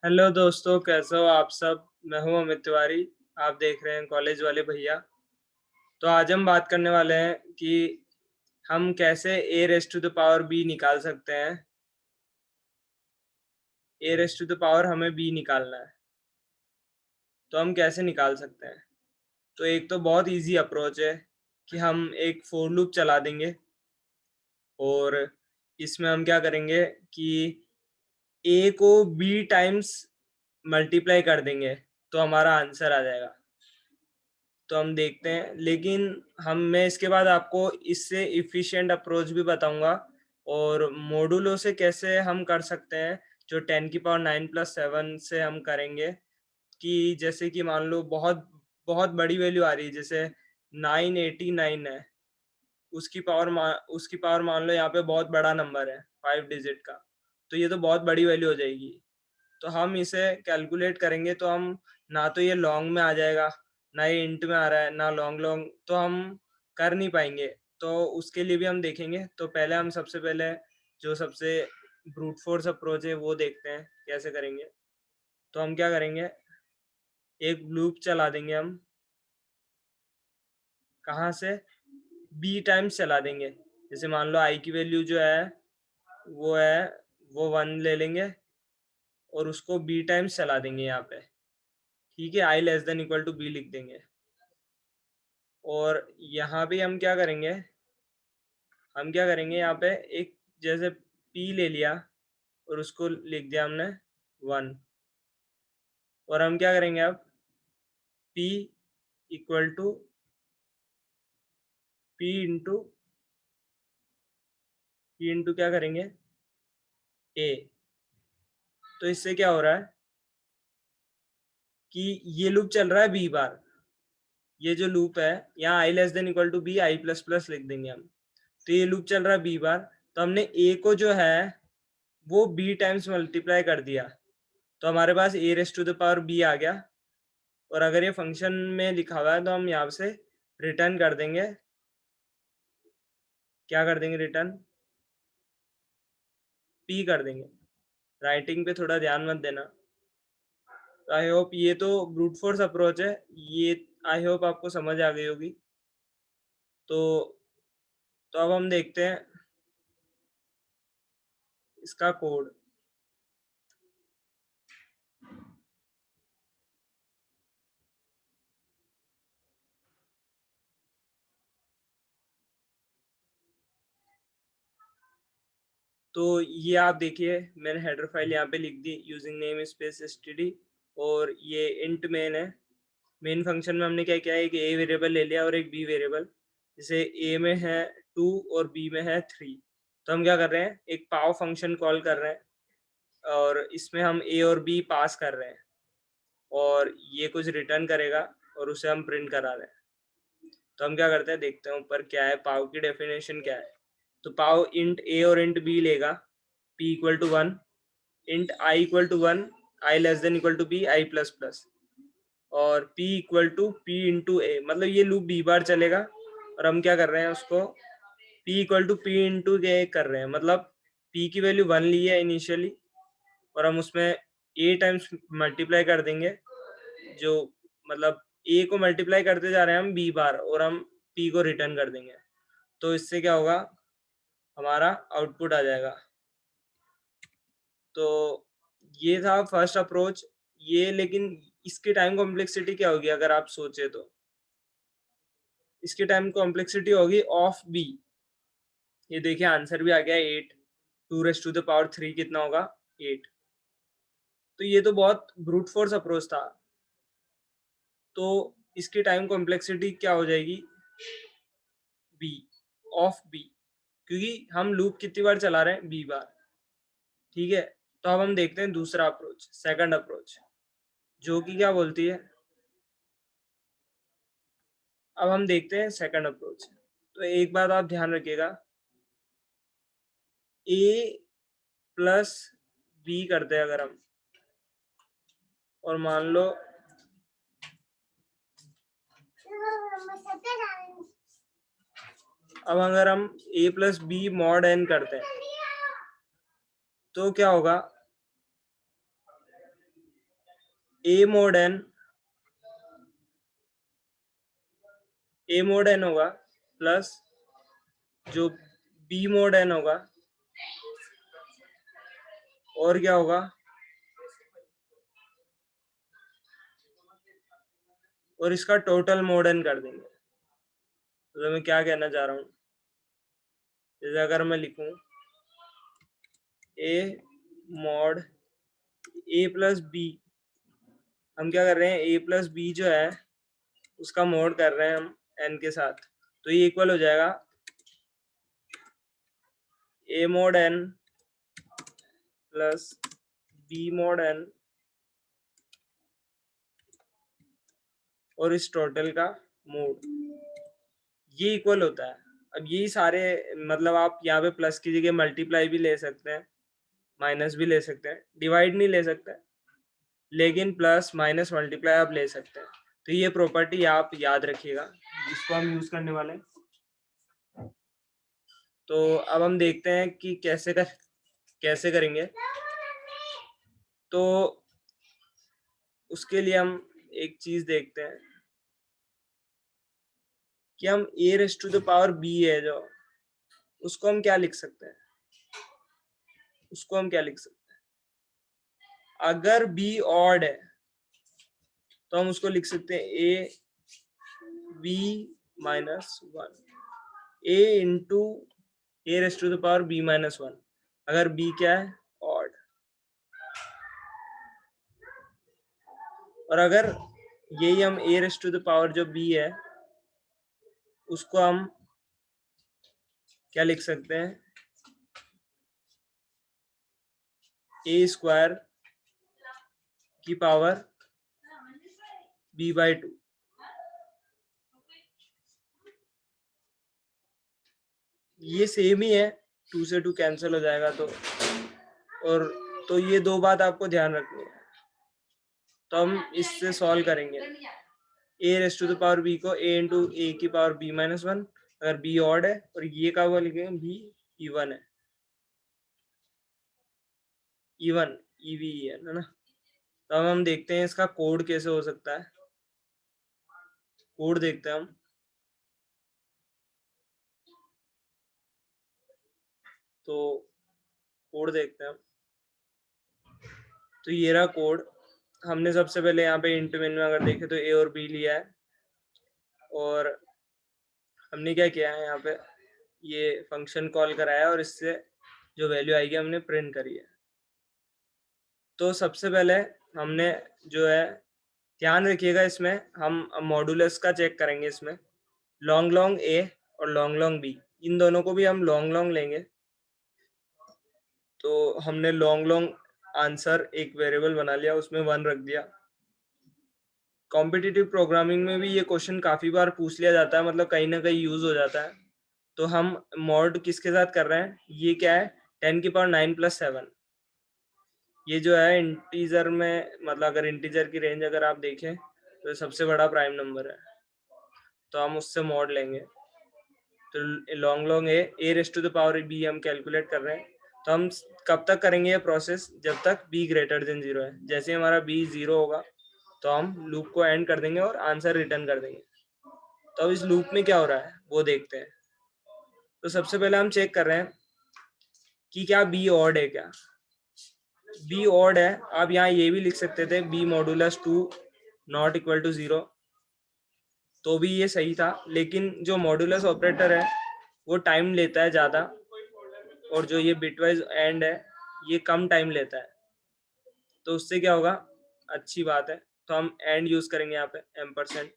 Hello दोस्तों, कैसे हो आप सब। मैं हूं अमित तिवारी। आप देख रहे हैं कॉलेज वाले भैया। तो आज हम बात करने वाले हैं कि हम कैसे a raise to the power b निकाल सकते हैं। A raise to the power हमें बी निकालना है, तो हम कैसे निकाल सकते हैं। तो एक तो बहुत इजी अप्रोच है कि हम एक फोर लूप चला देंगे और इसमें हम क्या करेंगे कि ए को बी टाइम्स मल्टीप्लाई कर देंगे, तो हमारा आंसर आ जाएगा। तो हम देखते हैं, लेकिन मैं इसके बाद आपको इससे इफ़िशिएंट अप्रोच भी बताऊंगा और मॉडुलो से कैसे हम कर सकते हैं, जो 10⁻9+7 से हम करेंगे। कि जैसे कि मान लो बहुत बहुत बड़ी वैल्यू आ रही है, जैसे 989 है, उसकी पावर मान लो यहाँ पे बहुत बड़ा नंबर है 5 डिजिट का, तो ये तो बहुत बड़ी वैल्यू हो जाएगी। तो हम इसे कैलकुलेट करेंगे तो हम ना तो ये लॉन्ग में आ जाएगा, ना ये इंट में आ रहा है, ना लॉन्ग लॉन्ग, तो हम कर नहीं पाएंगे। तो उसके लिए भी हम देखेंगे। तो पहले हम सबसे पहले जो सबसे ब्रूट फोर्स अप्रोच है वो देखते हैं कैसे करेंगे। तो हम क्या करेंगे, एक लूप चला देंगे हम। कहाँ से? बी टाइम्स चला देंगे। जैसे मान लो आई की वैल्यू जो है वो है वो 1 ले लेंगे और उसको बी टाइम्स चला देंगे यहाँ पे। ठीक है, i less than equal to b लिख देंगे। और यहाँ भी हम क्या करेंगे यहाँ पे, एक जैसे पी ले लिया और उसको लिख दिया हमने 1। और हम क्या करेंगे अब, P equal to P into क्या करेंगे, ए। तो इससे क्या हो रहा है कि ये लूप चल रहा है बी बार। ये जो लूप है, यहाँ i less than equal to b i plus plus लिख देंगे हम। तो ये लूप चल रहा है बी बार, तो हमने ए को जो है वो बी टाइम्स मल्टीप्लाई कर दिया, तो हमारे पास a raise to the power b आ गया। और अगर ये फंक्शन में लिखा हुआ है तो हम यहाँ से रिटर्न कर देंगे। क्या कर देंगे, रिटर्न पी कर देंगे। राइटिंग पे थोड़ा ध्यान मत देना। आई होप ये तो ब्रूट फोर्स अप्रोच है, ये आई होप आपको समझ आ गई होगी। तो अब हम देखते हैं इसका कोड। तो ये आप देखिए, मैंने हेडर फाइल यहाँ पे लिख दी, यूजिंग नेम स्पेस std। और ये इंट मेन है। मेन फंक्शन में हमने क्या किया है, एक ए वेरिएबल ले लिया और एक बी वेरिएबल। जैसे ए में है 2 और बी में है 3, तो हम क्या कर रहे हैं, एक पाव फंक्शन कॉल कर रहे हैं और इसमें हम ए और बी पास कर रहे हैं और ये कुछ रिटर्न करेगा और उसे हम प्रिंट करा रहे हैं। तो हम क्या करते हैं, देखते हैं ऊपर क्या है, पाव की डेफिनेशन क्या है। तो पाव इंट ए और इंट बी लेगा, p equal to 1, int i equal to 1, i less than equal to b i plus plus, और p equal to P into a. मतलब ये लूप बी बार चलेगा और हम क्या कर रहे हैं, उसको p equal to P into a कर रहे हैं। मतलब p की वैल्यू 1 ली है इनिशियली और हम उसमें a टाइम्स मल्टीप्लाई कर देंगे। जो मतलब a को मल्टीप्लाई करते जा रहे हैं हम b बार और हम p को रिटर्न कर देंगे। तो इससे क्या होगा, हमारा आउटपुट आ जाएगा। तो ये था फर्स्ट अप्रोच। ये लेकिन इसकी टाइम कॉम्प्लेक्सिटी क्या होगी अगर आप सोचे तो, इसकी टाइम कॉम्प्लेक्सिटी होगी ऑफ बी। ये देखिए आंसर भी आ गया 8। 2 रेस टू द पावर 3 कितना होगा, 8। तो ये तो बहुत ब्रूट फोर्स अप्रोच था। तो इसकी टाइम कॉम्प्लेक्सिटी क्या हो जाएगी, बी, ऑफ बी, क्योंकि हम लूप कितनी बार चला रहे हैं, बी बार। ठीक है। तो अब हम देखते हैं दूसरा अप्रोच, सेकंड अप्रोच, जो कि क्या बोलती है। अब हम देखते हैं सेकंड अप्रोच। तो एक बात आप ध्यान रखिएगा, ए प्लस बी करते हैं अगर हम, और मान लो अब अगर हम ए प्लस बी मॉड एन करते हैं तो क्या होगा, ए मोड एन होगा प्लस जो बी मोड एन होगा, और क्या होगा, और इसका टोटल मोड एन कर देंगे। तो मैं क्या कहना चाह रहा हूँ, जैसे अगर मैं लिखूं A mod A plus B, हम क्या कर रहे हैं, ए प्लस बी जो है उसका मोड कर रहे हैं हम एन के साथ, तो ये इक्वल हो जाएगा a mod n plus b mod n और इस टोटल का मोड, ये इक्वल होता है। अब यही सारे, मतलब आप यहाँ पे प्लस की जगह मल्टीप्लाई भी ले सकते हैं, माइनस भी ले सकते हैं, डिवाइड नहीं ले सकते, लेकिन प्लस माइनस मल्टीप्लाई आप ले सकते हैं। तो ये प्रॉपर्टी आप याद रखिएगा, इसको हम यूज करने वाले हैं। तो अब हम देखते हैं कि कैसे करेंगे। तो उसके लिए हम एक चीज देखते हैं कि हम ए raise to the power b है जो, उसको हम क्या लिख सकते हैं, उसको हम क्या लिख सकते हैं, अगर बी ऑड है तो हम उसको लिख सकते हैं A B minus one, A into A raise to the power B minus one, अगर बी क्या है, ऑड। और अगर यही हम ए रेस टू द पावर जो बी है उसको हम क्या लिख सकते हैं, ए स्क्वायर की पावर बी बाई टू। ये सेम ही है, 2 से 2 कैंसिल हो जाएगा। और तो ये दो बात आपको ध्यान रखनी है। तो हम इससे सॉल्व करेंगे a raise to the power b को ए इंटू ए की पावर बी माइनस वन, अगर बी ऑड है, और ये का वो लिखेंगे बी इवन है, इवन ईवी है ना। तो अब हम देखते हैं इसका कोड कैसे हो सकता है, कोड देखते हैं हम। तो कोड देखते हैं हम। तो ये रहा कोड। हमने सबसे पहले यहाँ पे इंट मेन में अगर देखें तो ए और बी लिया है, और हमने क्या किया है, यहाँ पे ये फंक्शन कॉल कराया और इससे जो वैल्यू आएगी हमने प्रिंट करी है। तो सबसे पहले हमने जो है, ध्यान रखिएगा इसमें हम मॉडुलस का चेक करेंगे। इसमें लॉन्ग लॉन्ग ए और लॉन्ग लॉन्ग बी, इन दोनों को भी हम लॉन्ग लॉन्ग लेंगे। तो हमने लॉन्ग लॉन्ग आंसर एक वेरिएबल बना लिया, उसमें 1 रख दिया। कॉम्पिटिटिव प्रोग्रामिंग में भी ये क्वेश्चन काफ़ी बार पूछ लिया जाता है, मतलब कहीं ना कहीं यूज़ हो जाता है। तो हम मॉड किसके साथ कर रहे हैं, ये क्या है, 10 की पावर 9 प्लस 7। ये जो है इंटीजर में, मतलब अगर इंटीजर की रेंज अगर आप देखें तो सबसे बड़ा प्राइम नंबर है, तो हम उससे मॉड लेंगे। तो long long A raise to the power B हम कैलकुलेट कर रहे हैं। तो हम कब तक करेंगे ये प्रोसेस, जब तक बी ग्रेटर देन 0 है। जैसे ही हमारा बी 0 होगा तो हम लूप को एंड कर देंगे और आंसर रिटर्न कर देंगे। तो अब इस लूप में क्या हो रहा है वो देखते हैं। तो सबसे पहले हम चेक कर रहे हैं कि क्या बी ऑड है, क्या बी ऑड है। आप यहाँ ये भी लिख सकते थे B modulus 2 not equal to 0, तो भी ये सही था। लेकिन जो मॉडुलस ऑपरेटर है वो टाइम लेता है ज़्यादा, और जो ये बिटवाइज एंड है ये कम टाइम लेता है। तो उससे क्या होगा, अच्छी बात है। तो हम एंड यूज करेंगे यहाँ पे एम्परसेंड।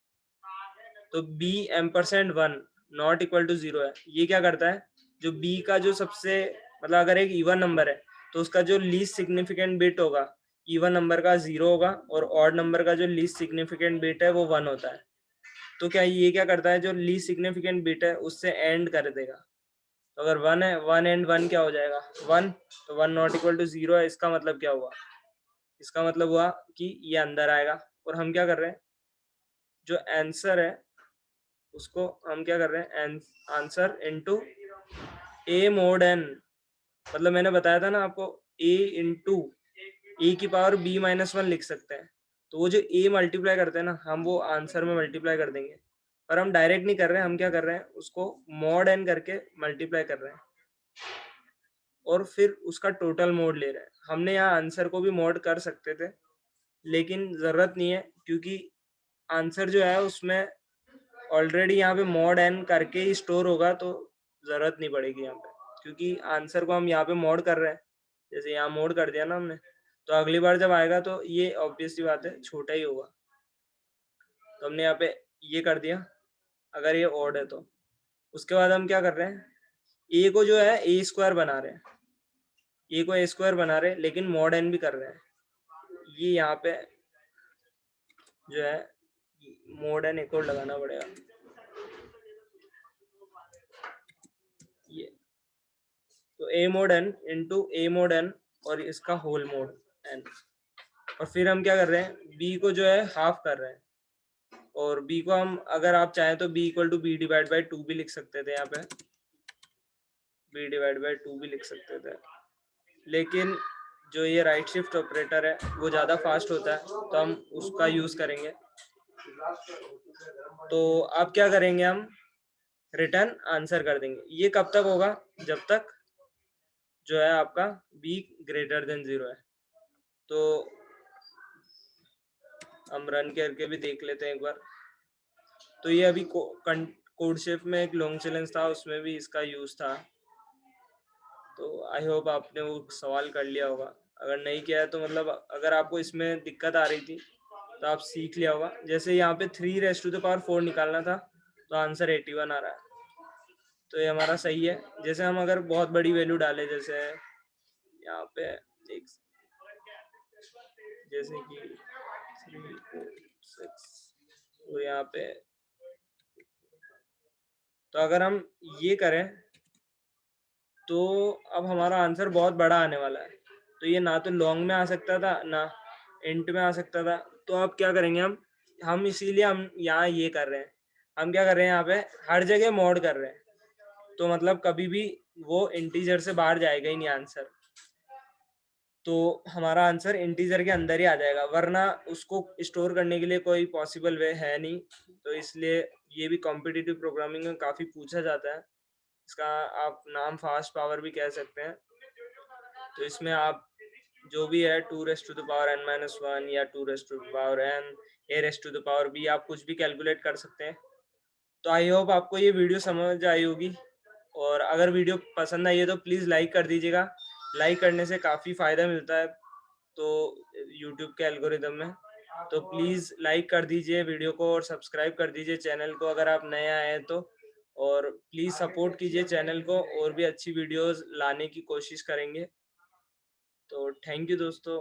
तो B ampersand 1 not equal to 0 है। ये क्या करता है, जो बी का जो सबसे, मतलब अगर एक इवन नंबर है तो उसका जो लीस्ट सिग्निफिकेंट बिट होगा इवन नंबर का 0 होगा, और ऑड नंबर का जो लीस्ट सिग्निफिकेंट बिट है वो 1 होता है। तो क्या ये क्या करता है, जो लीस्ट सिग्निफिकेंट बिट है उससे एंड कर देगा। तो अगर 1 है, 1 एंड 1 क्या हो जाएगा, 1। तो 1 नॉट इक्वल टू 0 है, इसका मतलब क्या हुआ, इसका मतलब हुआ कि ये अंदर आएगा। और हम क्या कर रहे हैं, जो आंसर है उसको हम क्या कर रहे हैं, आंसर इनटू ए मोड एन, मतलब मैंने बताया था ना आपको, ए इंटू ए की पावर बी माइनस वन लिख सकते हैं। तो वो जो ए मल्टीप्लाई करते हैं ना, हम वो आंसर में मल्टीप्लाई कर देंगे, पर हम डायरेक्ट नहीं कर रहे हैं, हम क्या कर रहे हैं, उसको मॉड एन करके मल्टीप्लाई कर रहे हैं और फिर उसका टोटल मोड ले रहे हैं। हमने यहाँ आंसर को भी मॉड कर सकते थे, लेकिन ज़रूरत नहीं है, क्योंकि आंसर जो है उसमें ऑलरेडी यहाँ पे मॉड एन करके ही स्टोर होगा, तो ज़रूरत नहीं पड़ेगी यहाँ पे, क्योंकि आंसर को हम यहाँ पे मॉड कर रहे हैं। जैसे यहाँ मोड कर दिया ना हमने, तो अगली बार जब आएगा तो ये ऑब्वियस सी बात है छोटा ही होगा। तो हमने यहाँ पे ये कर दिया, अगर ये ऑड है तो। उसके बाद हम क्या कर रहे हैं, ए को जो है ए स्क्वायर बना रहे हैं, ए को ए स्क्वायर बना रहे हैं, लेकिन मॉड एन भी कर रहे हैं। ये यहाँ पे जो है मॉड एन एक और लगाना पड़ेगा, ये तो ए मोड एन इंटू ए मोड एन और इसका होल मोड एन। और फिर हम क्या कर रहे हैं, बी को जो है हाफ कर रहे हैं, और बी को हम अगर आप चाहें तो B equal to B divide by 2 भी लिख सकते थे, यहाँ पे बी डिवाइड बाई 2 भी लिख सकते थे, लेकिन जो ये राइट शिफ्ट ऑपरेटर है वो ज़्यादा फास्ट होता है, तो हम उसका यूज़ करेंगे। तो अब क्या करेंगे, हम रिटर्न आंसर कर देंगे। ये कब तक होगा, जब तक जो है आपका b ग्रेटर देन 0 है। तो हम रन करके भी देख लेते हैं एक बार। तो ये अभी कोड शेप में एक लॉन्ग चैलेंज था, उसमें भी इसका यूज था। तो आई होप आपने वो सवाल कर लिया होगा। अगर नहीं किया है तो मतलब अगर आपको इसमें दिक्कत आ रही थी तो आप सीख लिया होगा। जैसे यहाँ पे 3⁻⁴ निकालना था, तो आंसर 81 आ रहा है, तो ये हमारा सही है। जैसे हम अगर बहुत बड़ी वैल्यू डालें, जैसे यहाँ पे एक, जैसे कि 3 4 6, तो यहाँ पे, तो अगर हम ये करें तो अब हमारा आंसर बहुत बड़ा आने वाला है। तो ये ना तो लॉन्ग में आ सकता था, ना इंट में आ सकता था। तो अब क्या करेंगे, हम इसीलिए हम यहाँ ये कर रहे हैं। हम क्या कर रहे हैं, यहाँ पे हर जगह मॉड कर रहे हैं, तो मतलब कभी भी वो इंटीजर से बाहर जाएगा ही नहीं आंसर, तो हमारा आंसर इंटीजर के अंदर ही आ जाएगा, वरना उसको स्टोर करने के लिए कोई पॉसिबल वे है नहीं। तो इसलिए ये भी कॉम्पिटिटिव प्रोग्रामिंग में काफ़ी पूछा जाता है। इसका आप नाम फास्ट पावर भी कह सकते हैं। तो इसमें आप जो भी है 2⁻n−1 या 2⁻n a⁻b, आप कुछ भी कैलकुलेट कर सकते हैं। तो आई होप आपको ये वीडियो समझ आई होगी, और अगर वीडियो पसंद आई है तो प्लीज़ लाइक कर दीजिएगा। लाइक करने से काफ़ी फ़ायदा मिलता है तो यूट्यूब के एल्गोरिदम में। तो प्लीज़ लाइक कर दीजिए वीडियो को, और सब्सक्राइब कर दीजिए चैनल को अगर आप नए आए हैं तो। और प्लीज़ सपोर्ट कीजिए चैनल को, और भी अच्छी वीडियोस लाने की कोशिश करेंगे। तो थैंक यू दोस्तों।